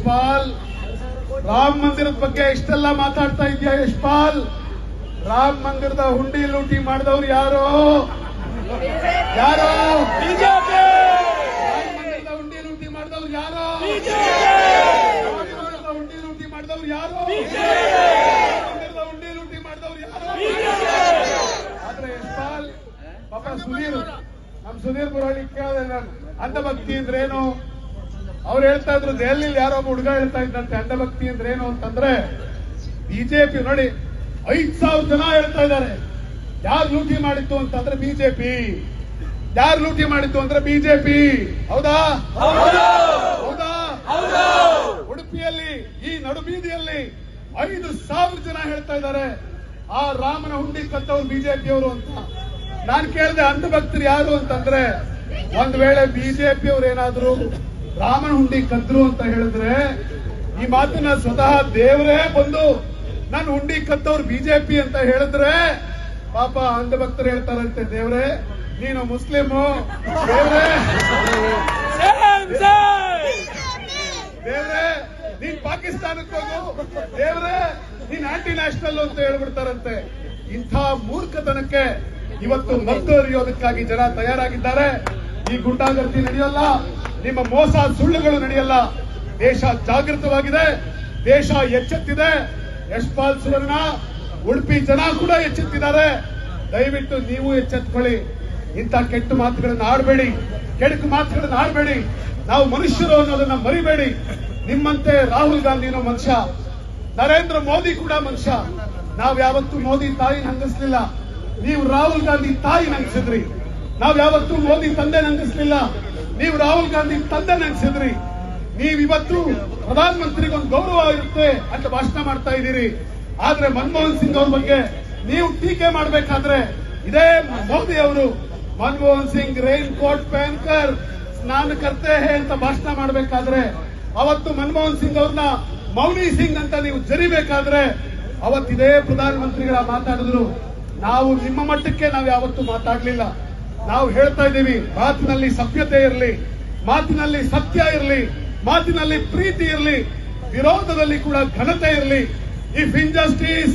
ಯಶ್ಪಾಲ್, ರಾಮ ಮಂದಿರದ ಬಗ್ಗೆ ಇಷ್ಟೆಲ್ಲ ಮಾತಾಡ್ತಾ ಇದೆಯಾ ಯಶ್ಪಾಲ್? ರಾಮ ಮಂದಿರದ ಹುಂಡಿ ಲೂಟಿ ಮಾಡಿದವ್ರು ಯಾರು? ಬಿಜೆಪಿ. ರಾಮ ಮಂದಿರದ ಹುಂಡಿ ಲೂಟಿ ಮಾಡಿದವ್ರು ಯಾರು? ಹುಂಡಿ ಲೂಟಿ ಮಾಡಿದವ್ರು ಯಾರು? ಮಂದಿರದ ಹುಂಡಿ ಲೂಟಿ ಮಾಡಿದವ್ರು ಯಾರು? ಆದ್ರೆ ಯಶ್ಪಾಲ್ ಪಾಪ ಸುಧೀರ್ ಬುರಾಳಿ ಕೇಳಿದೆ ನಾನು, ಅಂಧಭಕ್ತಿ ಅಂದ್ರೇನು? ಅವ್ರು ಹೇಳ್ತಾ ಇದ್ರು, ದೆಹಲಿಯಲ್ಲಿ ಯಾರೋ ಒಬ್ಬ ಹುಡುಗ ಹೇಳ್ತಾ ಇದ್ದಂತೆ ಅಂಧಭಕ್ತಿ ಅಂದ್ರೇನು ಅಂತಂದ್ರೆ, ಬಿಜೆಪಿ ನೋಡಿ 5,000 ಜನ ಹೇಳ್ತಾ ಇದ್ದಾರೆ ಯಾರು ಲೂಟಿ ಮಾಡಿತ್ತು ಅಂತಂದ್ರೆ ಬಿಜೆಪಿ, ಯಾರು ಲೂಟಿ ಮಾಡಿತ್ತು ಅಂದ್ರೆ ಬಿಜೆಪಿ. ಹೌದಾ? ಹೌದಾ? ಉಡುಪಿಯಲ್ಲಿ ಈ ನಡುಬೀದಿಯಲ್ಲಿ 5,000 ಜನ ಹೇಳ್ತಾ ಇದ್ದಾರೆ ಆ ರಾಮನ ಹುಂಡಿ ಕತ್ತವ್ರು ಬಿಜೆಪಿಯವರು ಅಂತ. ನಾನು ಕೇಳಿದೆ ಅಂಧಭಕ್ತರು ಯಾರು ಅಂತಂದ್ರೆ, ಒಂದ್ ವೇಳೆ ಬಿಜೆಪಿಯವರು ಏನಾದ್ರು ರಾಮನ ಹುಂಡಿ ಕದ್ರು ಅಂತ ಹೇಳಿದ್ರೆ ಈ ಮಾತನ್ನ ಸ್ವತಃ ದೇವರೇ ಬಂದು ನಾನು ಹುಂಡಿ ಕತ್ತವ್ರು ಬಿಜೆಪಿ ಅಂತ ಹೇಳಿದ್ರೆ ಪಾಪ ಅಂಧಭಕ್ತರು ಹೇಳ್ತಾರಂತೆ, ದೇವ್ರೆ ನೀನು ಮುಸ್ಲಿಮು, ದೇವ್ರೆ ನೀನ್ ಪಾಕಿಸ್ತಾನಕ್ಕೆ ಹೋಗು, ದೇವ್ರೆ ನೀನ್ ಆಂಟಿ ನ್ಯಾಷನಲ್ ಅಂತ ಹೇಳ್ಬಿಡ್ತಾರಂತೆ. ಇಂಥ ಮೂರ್ಖತನಕ್ಕೆ ಇವತ್ತು ಮದ್ದೊರೆಯೋದಕ್ಕಾಗಿ ಜನ ತಯಾರಾಗಿದ್ದಾರೆ. ಈ ಗುಂಡಾಗರ್ದಿ ನಡೆಯಲ್ಲ, ನಿಮ್ಮ ಮೋಸ ಸುಳ್ಳುಗಳು ನಡೆಯಲ್ಲ. ದೇಶ ಜಾಗೃತವಾಗಿದೆ, ದೇಶ ಎಚ್ಚೆತ್ತಿದೆ. ಯಶ್ಪಾಲ್ ಸುವರ್ಣ, ಉಡುಪಿ ಜನ ಕೂಡ ಎಚ್ಚೆತ್ತಿದ್ದಾರೆ. ದಯವಿಟ್ಟು ನೀವು ಎಚ್ಚೆತ್ಕೊಳ್ಳಿ. ಇಂಥ ಕೆಟ್ಟ ಮಾತುಗಳನ್ನು ಆಡಬೇಡಿ, ಕೆಡುಕು ಮಾತುಗಳನ್ನು ಆಡಬೇಡಿ. ನಾವು ಮನುಷ್ಯರು ಅನ್ನೋದನ್ನ ಮರಿಬೇಡಿ. ನಿಮ್ಮಂತೆ ರಾಹುಲ್ ಗಾಂಧಿನೂ ಮನುಷ್ಯ, ನರೇಂದ್ರ ಮೋದಿ ಕೂಡ ಮನುಷ್ಯ. ನಾವ್ ಯಾವತ್ತೂ ಮೋದಿ ತಾಯಿ ನಂಗಿಸ್ಲಿಲ್ಲ, ನೀವು ರಾಹುಲ್ ಗಾಂಧಿ ತಾಯಿ ನಂಗಿಸಿದ್ರಿ. ನಾವ್ ಯಾವತ್ತೂ ಮೋದಿ ತಂದೆ ನಂಗಿಸ್ಲಿಲ್ಲ, ನೀವು ರಾಹುಲ್ ಗಾಂಧಿ ತಂದೆ ನಂಗಿಸಿದ್ರಿ. ನೀವಿವತ್ತು ಪ್ರಧಾನಮಂತ್ರಿಗೊಂದು ಗೌರವ ಇರುತ್ತೆ ಅಂತ ಭಾಷಣ ಮಾಡ್ತಾ ಇದ್ದೀರಿ. ಆದ್ರೆ ಮನಮೋಹನ್ ಸಿಂಗ್ ಅವ್ರ ಬಗ್ಗೆ ನೀವು ಟೀಕೆ ಮಾಡಬೇಕಾದ್ರೆ ಇದೇ ಮೋದಿ ಅವರು ಮನಮೋಹನ್ ಸಿಂಗ್ ರೈನ್ ಕೋಟ್ ಪಹನ್ಕರ್ ಸ್ನಾನ ಕರ್ತೆ ಹೇ ಅಂತ ಭಾಷಣ ಮಾಡಬೇಕಾದ್ರೆ, ಅವತ್ತು ಮನಮೋಹನ್ ಸಿಂಗ್ ಅವ್ರನ್ನ ಮೌನಿ ಸಿಂಗ್ ಅಂತ ನೀವು ಜರಿಬೇಕಾದ್ರೆ ಅವತ್ತಿದೇ ಪ್ರಧಾನಮಂತ್ರಿಗಳ ಮಾತಾಡಿದ್ರು. ನಾವು ನಿಮ್ಮ ಮಟ್ಟಕ್ಕೆ ನಾವು ಯಾವತ್ತೂ ಮಾತಾಡಲಿಲ್ಲ. ನಾವು ಹೇಳ್ತಾ ಇದ್ದೀವಿ, ಮಾತಿನಲ್ಲಿ ಸಭ್ಯತೆ ಇರಲಿ, ಮಾತಿನಲ್ಲಿ ಸತ್ಯ ಇರಲಿ, ಮಾತಿನಲ್ಲಿ ಪ್ರೀತಿ ಇರಲಿ, ವಿರೋಧದಲ್ಲಿ ಕೂಡ ಘನತೆ ಇರಲಿ. If injustice